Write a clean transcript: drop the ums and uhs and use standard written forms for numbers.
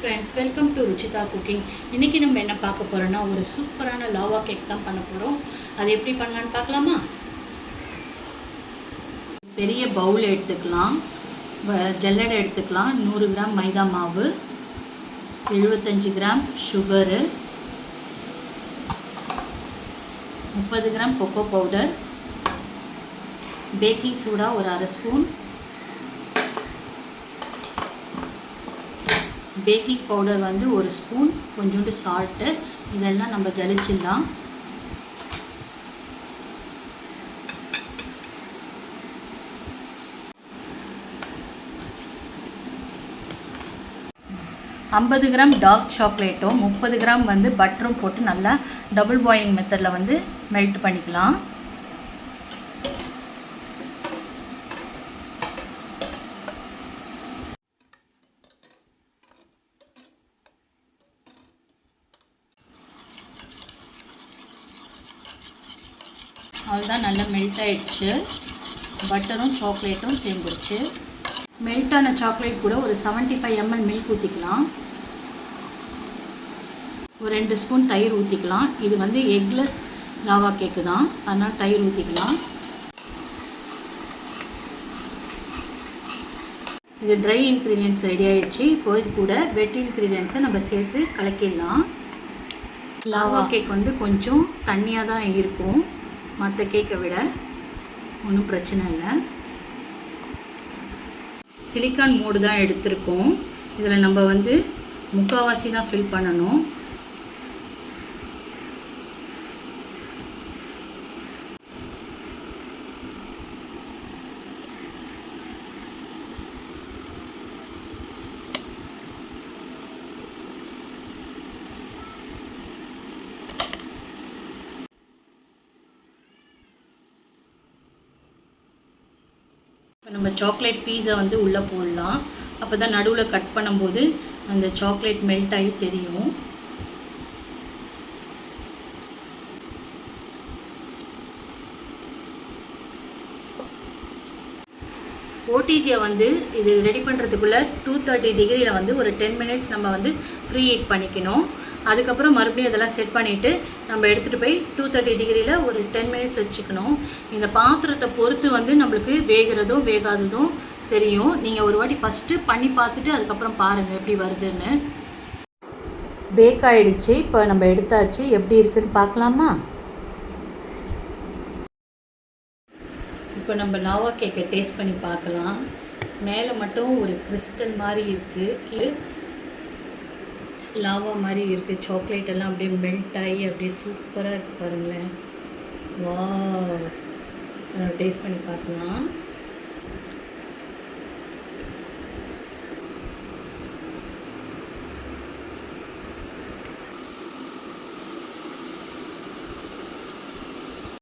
Friends, welcome to Ruchitha cooking. இன்றைக்கி நம்ம என்ன பார்க்க போகிறோன்னா ஒரு சூப்பரான லாவா கேக் தான் பண்ண போகிறோம். அது எப்படி பண்ணலான்னு பார்க்கலாமா? பெரிய பவுல் எடுத்துக்கலாம், ஜல்லடை எடுத்துக்கலாம், 100 கிராம் மைதா மாவு, 75 gram sugar, 30 gram cocoa powder, baking soda ஒரு அரை ஸ்பூன், பேக்கிங் பவுடர் வந்து ஒரு ஸ்பூன், கொஞ்சோண்டு சால்ட்டு. இதெல்லாம் நம்ம ஜலிச்சிடலாம். ஐம்பது கிராம் டார்க் சாக்லேட்டும் 30 கிராம் வந்து பட்டரும் போட்டு நல்லா டபுள் பாயிலிங் மெத்தடில் வந்து மெல்ட் பண்ணிக்கலாம். அவ்வளோதான், நல்லா மெல்ட் ஆகிடுச்சு. பட்டரும் சாக்லேட்டும் சேர்ந்துருச்சு. மெல்ட்டான சாக்லேட் கூட ஒரு 75 ml மில்க் ஊற்றிக்கலாம். ஒரு 2 ஸ்பூன் தயிர் ஊற்றிக்கலாம். இது வந்து எக்லெஸ் லாவா கேக்கு தான், அதனால் தயிர் ஊற்றிக்கலாம். இது ட்ரை இன்க்ரீடியன்ட்ஸ் ரெடி ஆகிடுச்சு. இப்போ இது கூட வெட் இன்க்ரீடியன்ட்ஸை நம்ம சேர்த்து கலக்கிடலாம். லாவா கேக் வந்து கொஞ்சம் தண்ணியாக தான் இருக்கும், மற்ற கேக்கை விட. ஒன்றும் பிரச்சனை இல்லை. சிலிக்கான் மோடு தான் எடுத்திருக்கோம். இதில் நம்ம வந்து முக்கால்வாசி தான் ஃபில் பண்ணணும். இப்போ நம்ம சாக்லேட் பீஸை வந்து உள்ளே போடலாம். அப்போ தான் நடுவில் கட் பண்ணும்போது அந்த சாக்லேட் மெல்ட் ஆகி தெரியும். ஓடிஜியை வந்து இது ரெடி பண்ணுறதுக்குள்ளே 230 டிகிரியில் வந்து ஒரு 10 மினிட்ஸ் நம்ம வந்து ப்ரீ ஹீட் பண்ணிக்கணும். அதுக்கப்புறம் மறுபடியும் அதெல்லாம் செட் பண்ணிவிட்டு நம்ம எடுத்துகிட்டு போய் 230 டிகிரியில் ஒரு 10 மினிட்ஸ் வச்சுக்கணும். இந்த பாத்திரத்தை பொறுத்து வந்து நம்மளுக்கு வேகிறதும் வேகாததும் தெரியும். நீங்கள் ஒரு வாட்டி ஃபஸ்ட்டு பண்ணி பார்த்துட்டு அதுக்கப்புறம் பாருங்கள் எப்படி வருதுன்னு. பேக் ஆகிடுச்சு. இப்போ நம்ம எடுத்தாச்சு. எப்படி இருக்குதுன்னு பார்க்கலாமா? இப்போ நம்ம லாவா கேக்கை டேஸ்ட் பண்ணி பார்க்கலாம். மேலே மட்டும் ஒரு கிறிஸ்டல் மாதிரி இருக்குது, லாவா மாதிரி இருக்குது. சாக்லேட் எல்லாம் அப்படியே மெல்ட் ஆகி அப்படியே சூப்பராக இருக்குது பாருங்களேன். வாவ், டேஸ்ட் பண்ணி பார்க்கலாம்.